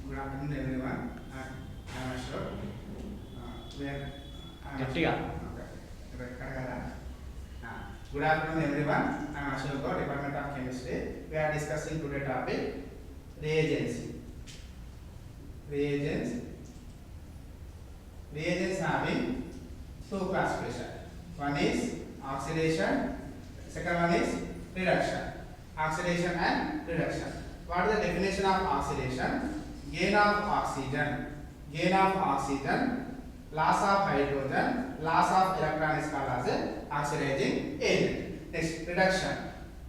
Good afternoon, everyone. I'm Ashok. Where? Gatiga. Good afternoon, everyone. I'm Ashok, Department of Chemistry. We are discussing today topic reagents. Reagents having two classification. One is oxidation. Second one is reduction. Oxidation and reduction. What is the definition of oxidation? Gain of oxygen, loss of hydrogen, loss of electron is called as a oxidizing agent. Next, reduction.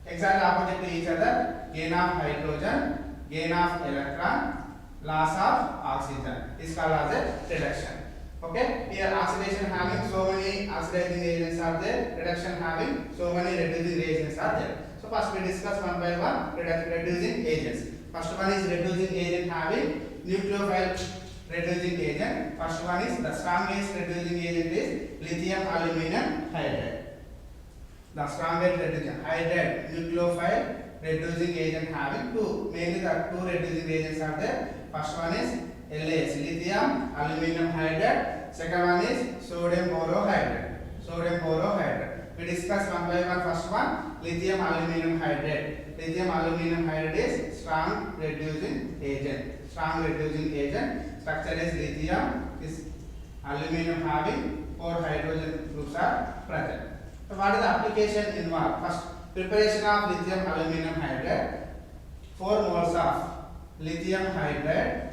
Exactly opposite to each other. Gain of hydrogen, gain of electron, loss of oxygen is called as a reduction. Okay, here oxidation having so many oxidizing agents are there, reduction having so many reducing agents are there. So first we discuss one by one reducing agents. First one is reducing agent having nucleophile reducing agent. First one is the strongest reducing agent is lithium aluminum hydride. The strongest reducing hydride nucleophile reducing agent having two. Mainly the two reducing agents are there. First one is LAS, lithium aluminum hydride. Second one is sodium borohydride. We discuss one by one. First one, lithium aluminum hydride. Lithium aluminum hydride is strong reducing agent. Structure is lithium is aluminum having 4 hydrogen groups are present. So what is the application involved? First, preparation of lithium aluminum hydride. 4 moles of lithium hydride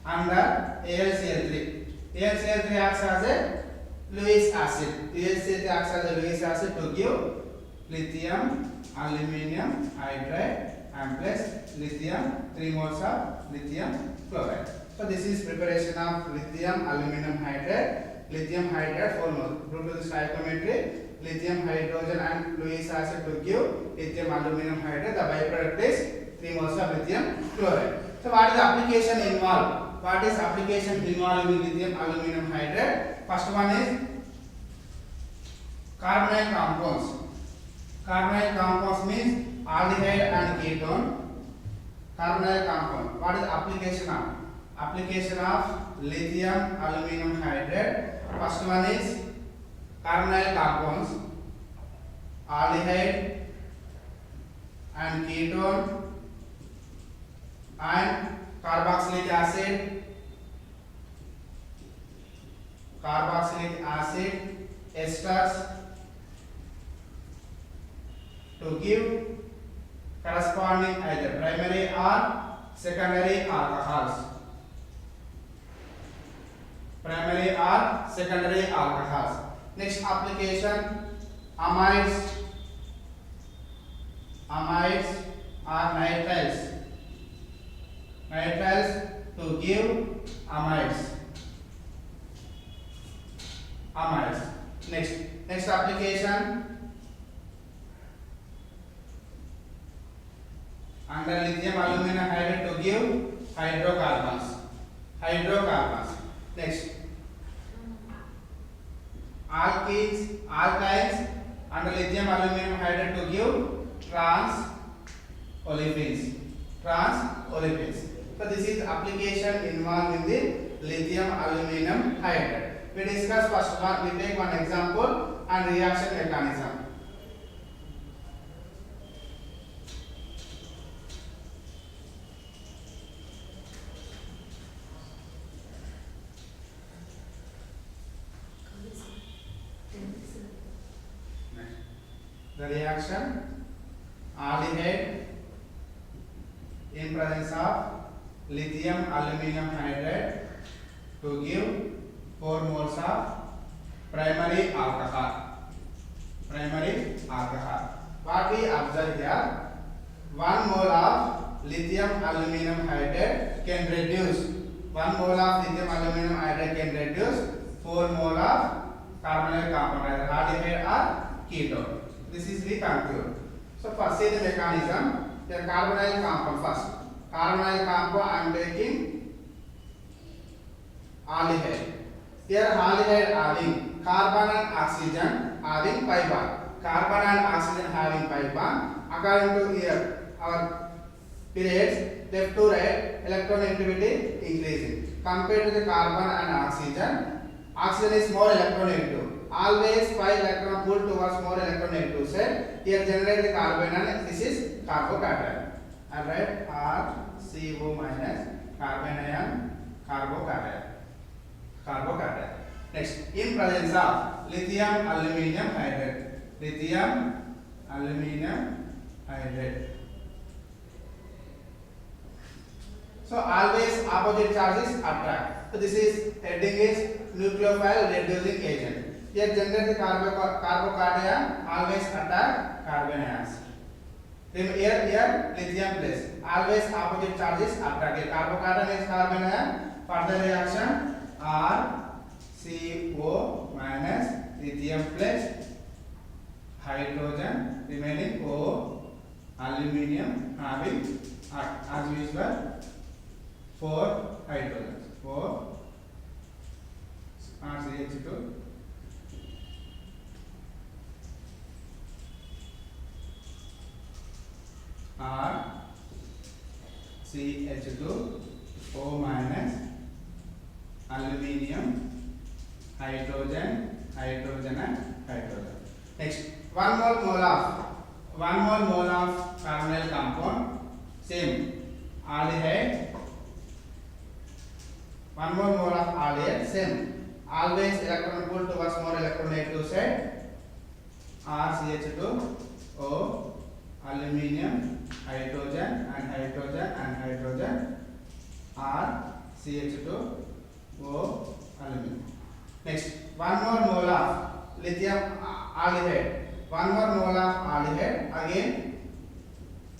under AlCl3. AlCl3 acts as a Lewis acid. AlCl3 acts as a Lewis acid to give lithium aluminum hydride and plus lithium 3 moles of lithium chloride. So this is preparation of lithium aluminum hydride. Lithium hydride 4 moles. Due to the stoichiometry, lithium hydrogen and Lewis acid to give lithium aluminum hydride. The byproduct is 3 moles of lithium chloride. So what is the application involved? What is application involved in lithium aluminum hydride? First one is carbonyl compounds. Carbonyl compounds means aldehyde and ketone. Carbonyl compound. What is the application of? Application of lithium aluminum hydride. First one is carbonyl compounds, aldehyde and ketone and carboxylic acid, esters to give corresponding either primary or secondary alcohols. Next application, amides or nitriles to give amides. Next application, under lithium aluminum hydride to give hydrocarbons. Next, alkynes under lithium aluminum hydride to give trans olefins. So this is application involved in the lithium aluminum hydride. We discuss first one. We take one example and reaction mechanism. The reaction, aldehyde in presence of lithium aluminum hydride to give 4 moles of primary alcohol. What we observe here, 1 mole of lithium aluminum hydride can reduce 4 mole of carbonyl compound, either aldehyde or ketone. This is we conclude. So first see the mechanism. Here carbonyl compound first. Carbonyl compound I am taking aldehyde. Here aldehyde having carbon and oxygen having pi bond. Carbon and oxygen having pi bond. According to here our periods, left to right, electronegativity increasing. Compared to the carbon and oxygen, oxygen is more electronegative. Always 5 electron pull towards more electronegative side. Here generate the carbon and this is carbocation. Alright, RCO minus carbon ion, carbocation. Carbocation. Next, in presence of lithium aluminium hydride. Lithium aluminium hydride. So always opposite charges attract. So this is heading is nucleophile reducing agent. Here generate the carbocation, always attack carbon ions. Here lithium plus. Always opposite charges attract. Here carbocation is carbon ion. Further reaction RCO minus lithium plus hydrogen remaining O aluminium having as usual 4 hydrogens. 4 RCH2 RCH2 O minus aluminium hydrogen and hydrogen. Next, one more mole of carbonyl compound, same aldehyde. One more mole of aldehyde, same. Always electron pull towards more electronegative side. RCH2O aluminium hydrogen and hydrogen RCH2O aluminium. Next, one more mole of lithium aldehyde. One more mole of aldehyde. Again,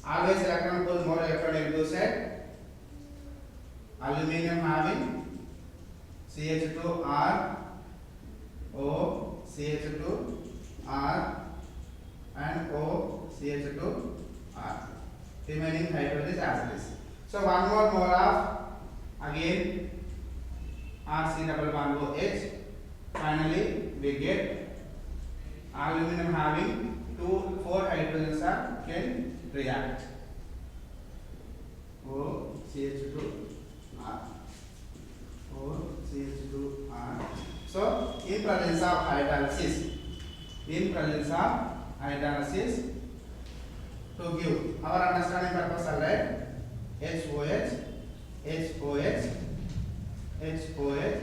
always electron pull more electronegative side. Aluminium having CH2R O CH2R and O CH2R. Remaining hydrogen is as it is. So one more mole of again RC11OH. Finally we get aluminum having 4 hydrogens can react. O CH2R. O CH2R. So in presence of hydrolysis, to give our understanding purpose, alright, HOH, HOH, HOH,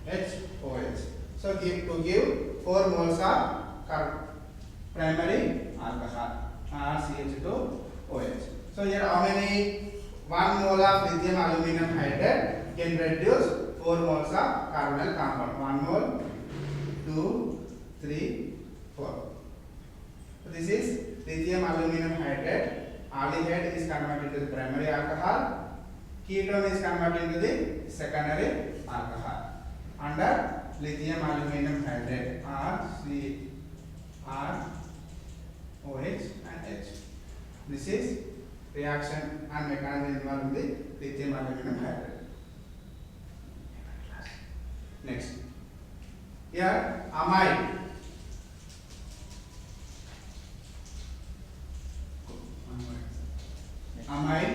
HOH. So to give 4 moles of primary alcohol, RCH2OH. So here how many? 1 mole of lithium aluminum hydride can produce 4 moles of carbonyl compound. 1 mole, 2, 3, 4. So this is lithium aluminum hydride. Aldehyde is converted to the primary alcohol. Ketone is converted into the secondary alcohol under lithium aluminum hydride RCROH and H. This is reaction and mechanism involved in the lithium aluminum hydride. Next, here amide. Amide